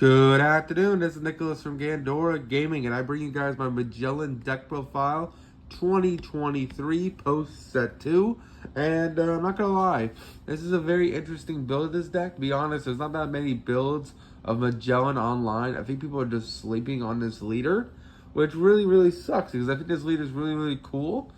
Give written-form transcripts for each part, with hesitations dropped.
Good afternoon, this is Nicholas from Gandora Gaming, and I bring you guys my Magellan deck profile 2023 post set 2. And I'm not gonna lie, this is a very interesting build of this deck. To be honest, there's not that many builds of Magellan online. I think people are just sleeping on this leader, which really sucks because I think this leader is really cool.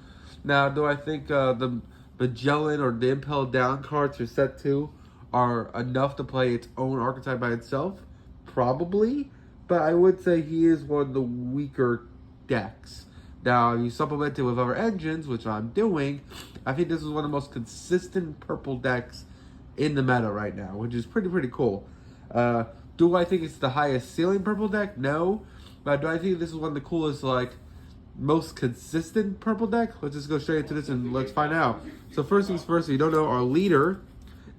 Now, do I think the Magellan or the Impel Down cards for set 2 are enough to play its own archetype by itself? Probably, but I would say he is one of the weaker decks. Now, you supplement it with other engines, which I'm doing. I think this is one of the most consistent purple decks in the meta right now, which is pretty cool. Do I think it's the highest ceiling purple deck? No. But do I think this is one of the coolest, most consistent purple deck? Let's just go straight into this and let's find out. So first things first, if you don't know, our leader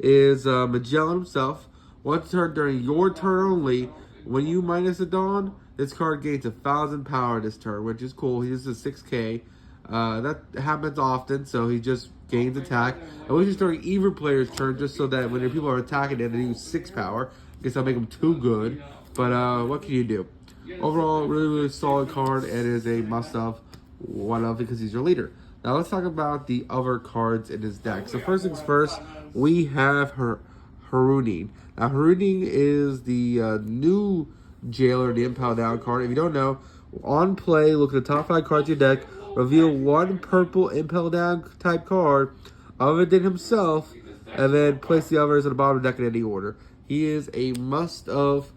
is Magellan himself. Once turn during your turn only, when you minus a Dawn, this card gains 1,000 power this turn, which is cool. He is a 6k. That happens often, so he just gains attack. I wish it's during either player's turn, just so that when your people are attacking it, they use 6 power. I guess I'll make them too good, but what can you do? Overall, really solid card, and is a must-have, one of, because he's your leader. Now let's talk about the other cards in his deck. So first things first, we have Harunin. Now, Harunin is the new Jailer, the Impel Down card. If you don't know, on play, look at the top 5 cards of your deck, reveal one purple Impel Down type card other than himself, and then place the others at the bottom of the deck in any order. He is a must-of,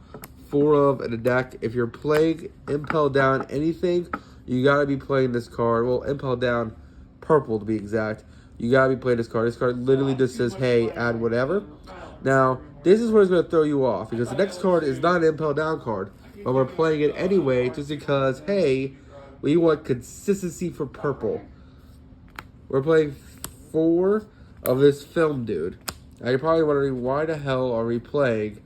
4 of in the deck. If you're playing Impel Down anything, you gotta be playing this card. Well, Impel Down purple to be exact. You gotta be playing this card. This card literally just says, hey, add whatever. Now, this is where it's going to throw you off, because the next card is not an Impel Down card, but we're playing it anyway just because, hey, we want consistency for purple. We're playing 4 of this film dude. Now, you're probably wondering, why the hell are we playing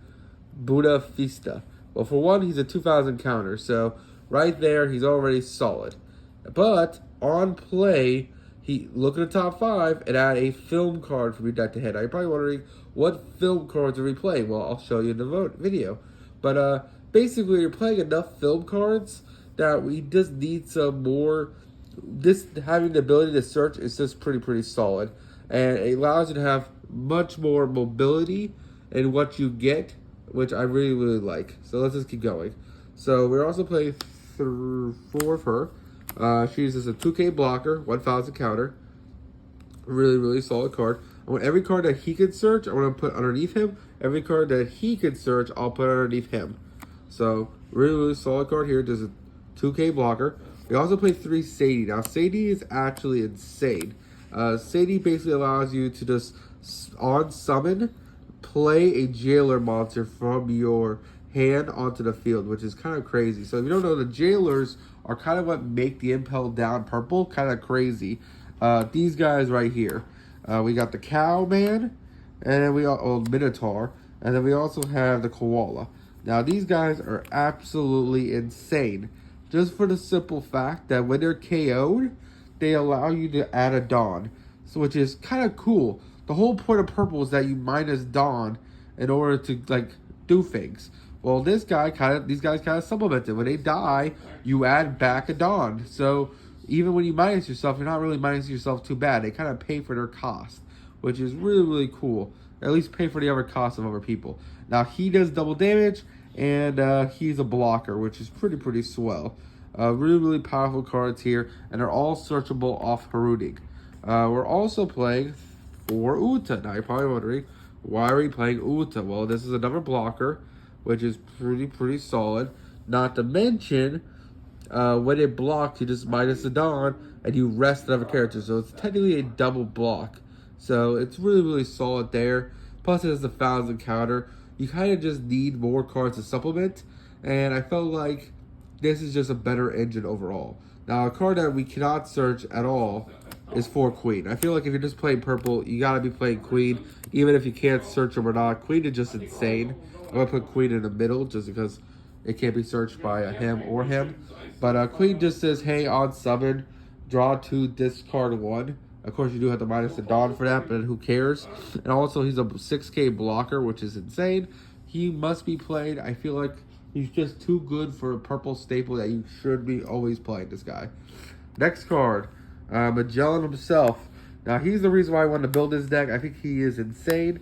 Buddha Fista? Well, for one, he's a 2,000 counter, so right there, he's already solid. But on play, look at the top 5 and add a film card from your deck to hit. Now, you're probably wondering, what film cards are we playing? Well, I'll show you in the video. But basically, you're playing enough film cards that we just need some more. This having the ability to search is just pretty solid. And it allows you to have much more mobility in what you get, which I really like. So let's just keep going. So we're also playing 4 of her. She uses a 2k blocker, 1,000 counter. Really solid card. I want every card that he could search, I want to put underneath him. Every card that he could search, I'll put underneath him. So, really solid card here. There's a 2k blocker. We also play 3 Sadie. Now, Sadie is actually insane. Sadie basically allows you to just, on summon, play a Jailer monster from your hand onto the field, which is kind of crazy. So, if you don't know, the Jailers are kind of what make the Impel Down purple kind of crazy. These guys right here. We got the Cow Man, and then we Minotaur, and then we also have the Koala. Now, these guys are absolutely insane, just for the simple fact that when they're KO'd, they allow you to add a Dawn, so which is kind of cool. The whole point of purple is that you minus Dawn in order to do things. Well, these guys kind of supplement it. When they die, you add back a Dawn. So even when you minus yourself, you're not really minusing yourself too bad. They kind of pay for their cost, which is really cool. At least pay for the other costs of other people. Now, he does double damage, and he's a blocker, which is pretty swell. Really powerful cards here, and they're all searchable off Harunin. We're also playing for Uta. Now, you're probably wondering, why are we playing Uta? Well, this is another blocker, which is pretty solid. Not to mention, when it blocks, you just minus the Dawn, and you rest another character. So it's technically a double block. So it's really solid there. Plus it has the 1,000 counter. You kind of just need more cards to supplement. And I felt like this is just a better engine overall. Now, a card that we cannot search at all is for Queen. I feel like if you're just playing purple, you gotta be playing Queen, even if you can't search them or not. Queen is just insane. I'm gonna put Queen in the middle just because it can't be searched by a him or him. But Queen just says, hey, on summon, draw 2, discard 1. Of course, you do have to minus the Dawn for that, but who cares? And also, he's a 6k blocker, which is insane. He must be played. I feel like He's just too good for a purple staple that you should be always playing this guy. Next card, Magellan himself. Now, he's the reason why I wanted to build this deck. I think he is insane.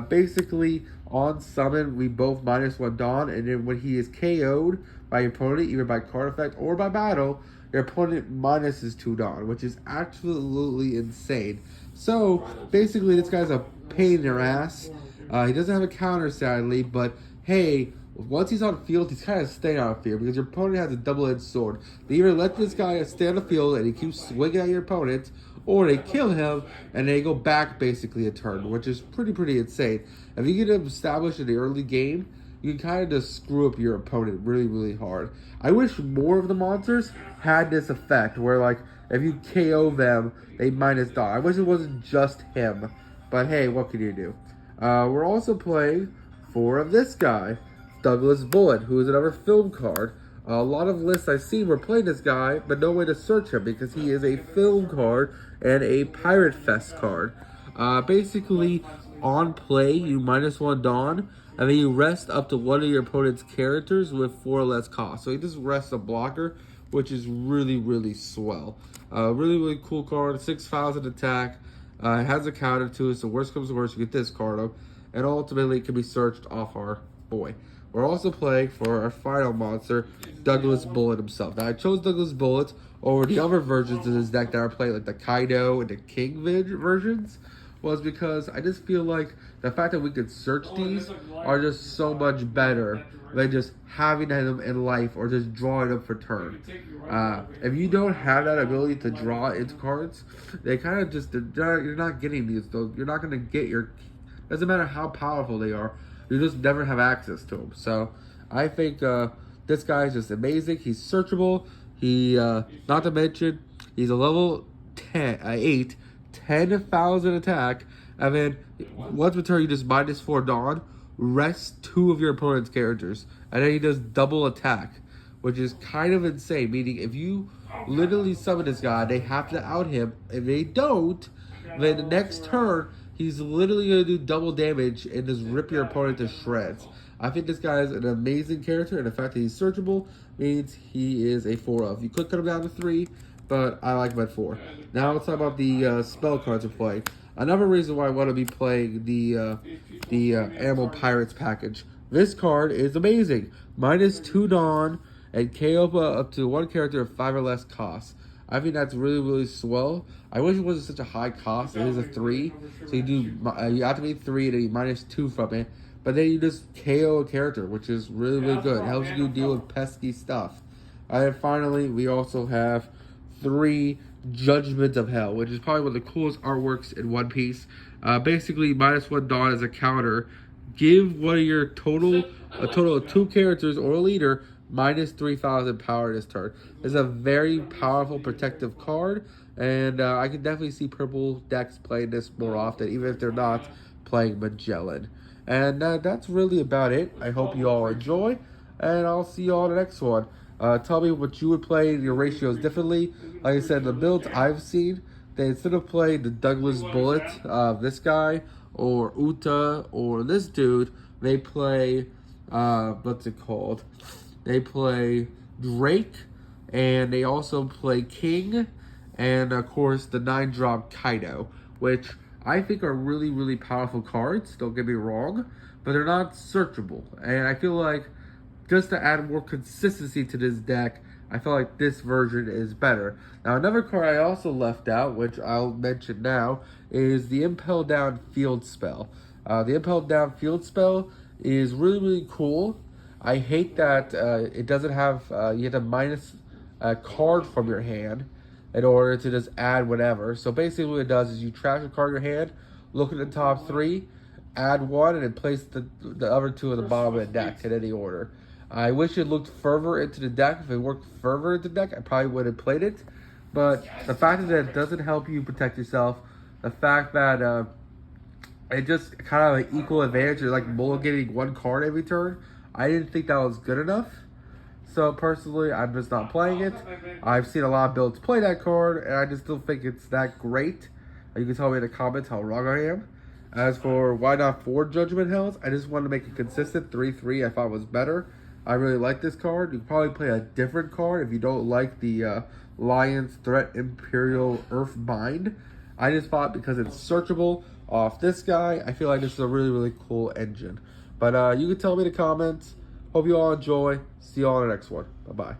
Basically, on summon, we both -1 Dawn, and then when he is KO'd by your opponent, either by card effect or by battle, your opponent minuses 2 Dawn, which is absolutely insane. So, basically, this guy's a pain in your ass. He doesn't have a counter, sadly, but hey, once he's on field, he's kind of staying on field because your opponent has a double-edged sword. They either let this guy stay on the field and he keeps swinging at your opponent, or they kill him and they go back basically a turn, which is pretty insane. If you get him established in the early game, you can kind of just screw up your opponent really hard. I wish more of the monsters had this effect where, like, if you KO them, they minus die. I wish it wasn't just him, but hey, what can you do? We're also playing 4 of this guy, Douglas Bullet, who is another film card. A lot of lists I've seen were playing this guy, but no way to search him because he is a film card and a Pirate Fest card. Basically, on play, you -1 Dawn, and then you rest up to one of your opponent's characters with 4 less cost. So he just rests a blocker, which is really swell. Really cool card, 6,000 attack. It has a counter to it, so worst comes to worst, you get this card up, and ultimately it can be searched off our boy. We're also playing for our final monster, Douglas Bullet himself. Now, I chose Douglas Bullet over the other versions of this deck that are playing, like the Kaido and the King versions, was because I just feel like the fact that we could search these are just so much better than just having them in life or just drawing them for turn. If you don't have that ability to draw into cards, they kind of just, you're not getting these. You're not going to get your, doesn't matter how powerful they are, you just never have access to them. So I think this guy is just amazing. He's searchable. He, not to mention, he's a level 8, 10,000 attack, and then once per turn you just -4 Dawn, rest 2 of your opponent's characters, and then he does double attack, which is kind of insane. Meaning, if you literally summon this guy, they have to out him. If they don't, then the next turn, he's literally going to do double damage and just rip your opponent to shreds. I think this guy is an amazing character, and the fact that he's searchable means he is a 4 of. You could cut him down to 3, but I like him at 4. Now let's talk about the spell cards we're playing. Another reason why I want to be playing the Animal Pirates package. This card is amazing. -2 Dawn and KO up to 1 character of 5 or less costs. I think that's really swell. I wish it wasn't such a high cost. It is a 3, so you activate 3 and then you -2 from it. But then you just KO a character, which is really good. It helps you deal with pesky stuff. And finally, we also have 3 Judgment of Hell, which is probably one of the coolest artworks in One Piece. Basically, -1 Dawn as a counter. Give one of your a total of 2 characters or a leader -3,000 power this turn. It's a very powerful protective card, and I can definitely see purple decks playing this more often, even if they're not playing Magellan. And that's really about it. I hope you all enjoy, and I'll see you all in the next one. Tell me what you would play in your ratios differently. Like I said, the builds I've seen, they instead of playing the Douglas Bullet, this guy, or Uta, or this dude, they play, what's it called? They play Drake, and they also play King, and of course the 9-drop Kaido, which I think are really powerful cards, don't get me wrong, but they're not searchable. And I feel like just to add more consistency to this deck, I feel like this version is better. Now, another card I also left out, which I'll mention now, is the Impel Down Field Spell. The Impel Down Field Spell is really cool. I hate that it doesn't have, you have to minus a card from your hand in order to just add whatever. So basically what it does is you trash a card in your hand, look at the top 3, add 1, and then place the other 2 at the bottom of the deck in any order. I wish it looked further into the deck. If it worked further into the deck, I probably would have played it. But the fact that it doesn't help you protect yourself, the fact that it just kind of like equal advantage, like mulliganing 1 card every turn, I didn't think that was good enough. So personally, I'm just not playing it. I've seen a lot of builds play that card, and I just don't think it's that great. You can tell me in the comments how wrong I am. As for why not 4 Judgment Hells, I just wanted to make it consistent. 3-3 I thought was better. I really like this card. You can probably play a different card if you don't like the Lion's Threat Imperial Earth Bind. I just thought because it's searchable off this guy, I feel like this is a really, really cool engine. But you can tell me in the comments. Hope you all enjoy. See you all in the next one. Bye-bye.